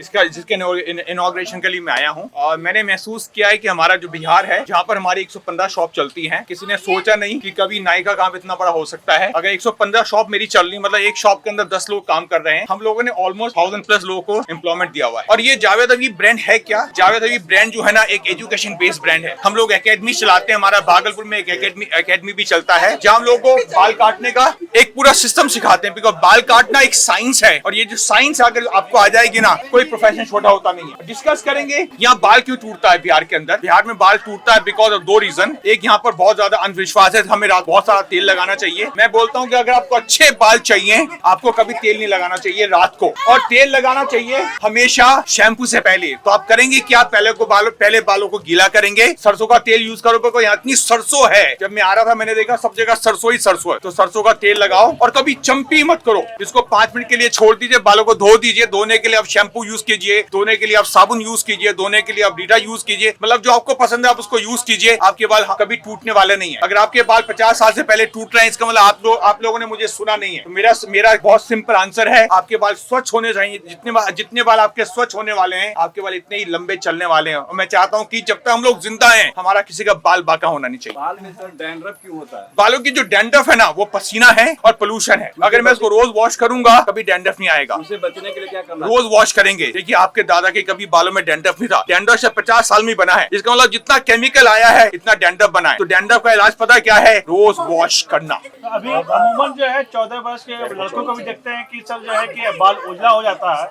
जिसके इनॉग्रेशन के लिए मैं आया हूँ। और मैंने महसूस किया है कि हमारा जो बिहार है, जहाँ पर हमारी 115 शॉप चलती हैं, किसी ने सोचा नहीं कि कभी नाई का काम इतना बड़ा हो सकता है। अगर 115 शॉप मेरी चल रही, मतलब एक शॉप के अंदर 10 लोग काम कर रहे हैं। हम लोगों ने ऑलमोस्ट 1000+ लोगों को एम्प्लॉयमेंट दिया हुआ है। और ये जावेद हबीब ब्रांड है क्या? जावेद हबीब ब्रांड जो है ना, एक एजुकेशन बेस्ड ब्रांड है। हम लोग एकेडमी चलाते हैं। हमारा भागलपुर में एक एकेडमी भी चलता है, जहाँ हम लोगों को बाल काटने का एक पूरा सिस्टम सिखाते हैं। बिकॉज बाल काटना एक साइंस है, और ये जो साइंस अगर आपको आ जाएगी ना, कोई प्रोफेशन छोटा होता नहीं है। डिस्कस करेंगे यहाँ बाल क्यों टूटता है बिहार के अंदर। बिहार में बाल टूटता है बिकॉज ऑफ 2 रीजन। एक, यहाँ पर बहुत ज्यादा अंधविश्वास है, हमें रात बहुत सारा तेल लगाना चाहिए। मैं बोलता हूँ कि अगर आपको अच्छे बाल चाहिए, आपको कभी तेल नहीं लगाना चाहिए रात को, और तेल लगाना चाहिए हमेशा शैम्पू से पहले। तो आप करेंगे क्या? पहले बालों को गीला करेंगे, सरसों का तेल यूज करो। क्योंकि यहाँ इतनी सरसों है, जब मैं आ रहा था मैंने देखा सब जगह सरसों ही सरसों है। तो सरसों का तेल लगाओ, और कभी चंपी मत करो। इसको 5 मिनट के लिए छोड़ दीजिए, बालों को धो दीजिए। धोने के लिए आप शैम्पू यूज कीजिए, धोने के लिए आप साबुन यूज कीजिए, धोने के लिए आप रीटा यूज कीजिए। मतलब जो आपको पसंद है आप उसको यूज कीजिए। आपके बाल कभी टूटने वाले नहीं है। अगर आपके बाल 50 साल से पहले टूट रहे हैं, इसका मतलब आप लोगों ने मुझे सुना नहीं है। तो मेरा बहुत सिंपल आंसर है, आपके बाल स्वच्छ होने चाहिए। जितने बाल आपके स्वच्छ होने वाले हैं, आपके बाल इतने ही लंबे चलने वाले हैं। और मैं चाहता हूँ कि जब तक हम लोग जिंदा हैं, हमारा किसी का बाल बाका होना नहीं चाहिए। बाल में सर डैंड्रफ क्यों होता है? बालों की जो डैंड्रफ है ना, वो पसीना है और पोल्यूशन है। अगर मैं इसको रोज वॉश करूंगा, कभी डैंड्रफ नहीं आएगा। उससे बचने के लिए क्या करना? रोज वॉश करेंगे। देखिए, आपके दादा के कभी बालों में डैंड्रफ नहीं था। डैंड्रफ से 50 साल में बना है। इसका मतलब जितना केमिकल आया है, इतना डैंड्रफ बना है। तो डैंड्रफ का इलाज पता क्या है? रोज वॉश करना। अभी अमूमन जो है 14 वर्ष के लड़कों को भी देखते हैं कि सब जो है कि बाल उजला हो जाता है।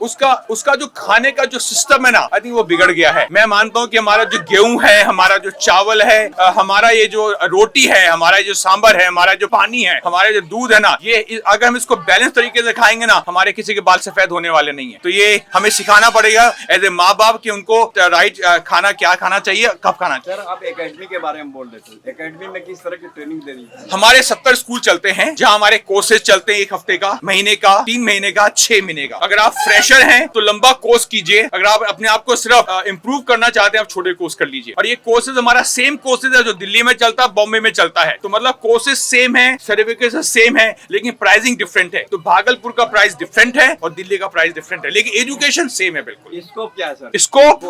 उसका जो खाने का जो सिस्टम है ना, आई थिंक वो बिगड़ गया है। मैं मानता हूँ कि हमारा जो गेहूं है, हमारा जो चावल है, हमारा ये जो रोटी है, हमारा जो सांबर है, हमारा जो पानी है, हमारा जो दूध है ना, ये अगर हम इसको बैलेंस तरीके से खाएंगे ना, हमारे किसी के बाल सफेद होने वाले नहीं है। तो ये हमें सिखाना पड़ेगा एज ए माँ बाप कि उनको राइट खाना क्या खाना चाहिए, कब खाना चाहिए। सर, आप एकेडमी के बारे में बोल रहे थे। एकेडमी में किस तरह की ट्रेनिंग दे रही है? हमारे 70 स्कूल चलते हैं, जहाँ हमारे कोर्सेज चलते हैं 1 हफ्ते का, महीने का, 3 महीने का, 6 महीने का। अगर आप फ्रेशर हैं तो लंबा कोर्स कीजिए। अगर आप अपने आप को सिर्फ इंप्रूव करना चाहते हैं, आप छोटे कोर्स कर लीजिए। और ये कोर्सेज हमारा सेम कोर्सेज है जो दिल्ली में चलता है, बॉम्बे में चलता है। तो मतलब कोर्सेज सेम है, सर्टिफिकेशन सेम है, लेकिन प्राइसिंग डिफरेंट है। तो भागलपुर का प्राइस डिफरेंट है और दिल्ली का प्राइस डिफरेंट है, लेकिन एजुकेशन सेम है बिल्कुल। स्कोप क्या है सर? स्कोप,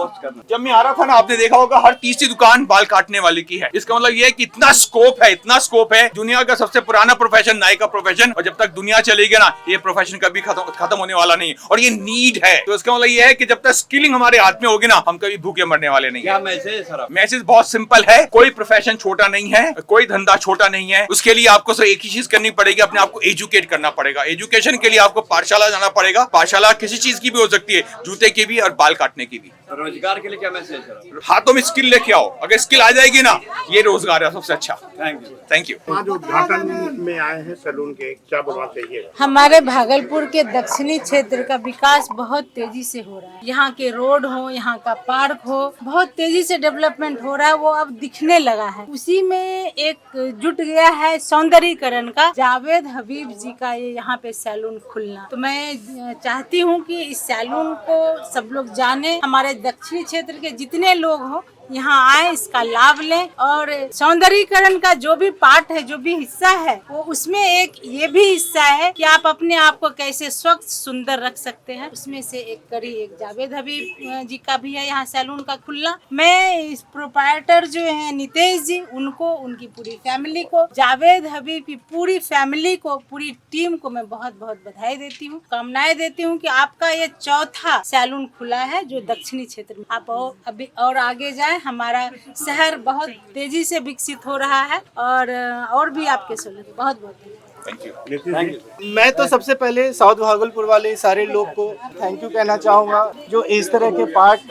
जब मैं आ रहा था ना, आपने देखा होगा हर तीसरी दुकान बाल काटने वाले की है। इसका मतलब ये है कि इतना स्कोप है, इतना स्कोप है। दुनिया का सबसे पुराना प्रोफेशन नाई का प्रोफेशन, और जब तक दुनिया चलेगी ना, ये प्रोफेशन कभी खत्म होने वाला नहीं है। और ये नीड है। तो इसका मतलब ये है कि जब तक स्किलिंग हमारे हाथ में होगी ना, हम कभी भूखे मरने वाले नहीं। क्या मैसेज है सर? मैसेज बहुत सिंपल है, कोई प्रोफेशन छोटा नहीं है, कोई धंधा छोटा नहीं है। उसके लिए आपको सिर्फ एक ही चीज करनी पड़ेगी, अपने आप को एजुकेट करना पड़ेगा। एजुकेशन के लिए आपको पाठशाला जाना पड़ेगा। पाठशाला किसी चीज की भी हो सकती है, जूते की भी और बाल काटने की भी। रोजगार के लिए क्या मैसेज है? हाथों में स्किल लेके आओ। अगर स्किल आ जाएगी ना, ये रोजगार है सबसे अच्छा। Thank you. आज उद्घाटन में आए हैं सैलून के, क्या बोलना चाहिए? हमारे भागलपुर के दक्षिणी क्षेत्र का विकास बहुत तेजी से हो रहा है। यहाँ के रोड हो, यहाँ का पार्क हो, बहुत तेजी से डेवलपमेंट हो रहा है। वो अब दिखने लगा है। उसी में एक जुट गया है सौंदर्यीकरण का, जावेद हबीब जी का ये यहाँ पे सैलून खुलना। तो मैं चाहती हूँ कि इस सैलून को सब लोग जाने। हमारे दक्षिणी क्षेत्र के जितने लोग हो, यहाँ आए, इसका लाभ लें। और सौंदर्यीकरण का जो भी पार्ट है, जो भी हिस्सा है, वो उसमें एक ये भी हिस्सा है कि आप अपने आप को कैसे स्वच्छ सुंदर रख सकते हैं। उसमें से एक कड़ी एक जावेद हबीब जी का भी है यहाँ सैलून का खुलना। मैं इस प्रोप्राइटर जो है नितेश जी, उनको, उनकी पूरी फैमिली को, जावेद हबीब की पूरी फैमिली को, पूरी टीम को मैं बहुत बहुत बधाई देती हूँ, कामनाएं देती हूँ कि आपका ये 4था सैलून खुला है जो दक्षिणी क्षेत्र में। आप अभी और आगे जाए। हमारा शहर बहुत तेजी से विकसित हो रहा है, और भी आपके सहयोग बहुत बहुत थैंक यू। मैं तो सबसे पहले साउथ भागलपुर वाले सारे लोग को थैंक यू कहना चाहूँगा, जो इस तरह के पार्ट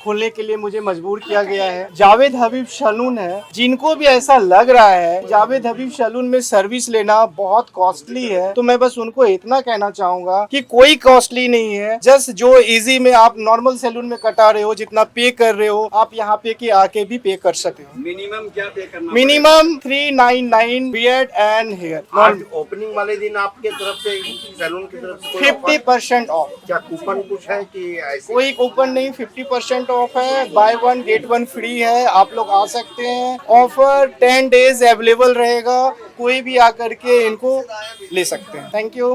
खोलने के लिए मुझे मजबूर किया गया है। जावेद हबीब सैलून है, जिनको भी ऐसा लग रहा है जावेद हबीब सैलून में सर्विस लेना बहुत कॉस्टली है, तो मैं बस उनको इतना कहना चाहूँगा कि कोई कॉस्टली नहीं है। जस्ट जो इजी में आप नॉर्मल सैलून में कटा रहे हो, जितना पे कर रहे हो, आप यहाँ पे के आके भी पे कर सकते हो। मिनिमम क्या पे करना? Minimum 399 beard and hair. Opening वाले दिन आपके तरफ से, सैलून की तरफ से 50% ऑफ। क्या कूपन कुछ है कि ऐसे? कोई कूपन नहीं, 50% ऑफ है। बाय 1 गेट 1 फ्री है। आप लोग आ सकते हैं। ऑफर 10 डेज अवेलेबल रहेगा। कोई भी आकर के इनको ले सकते हैं। Thank you.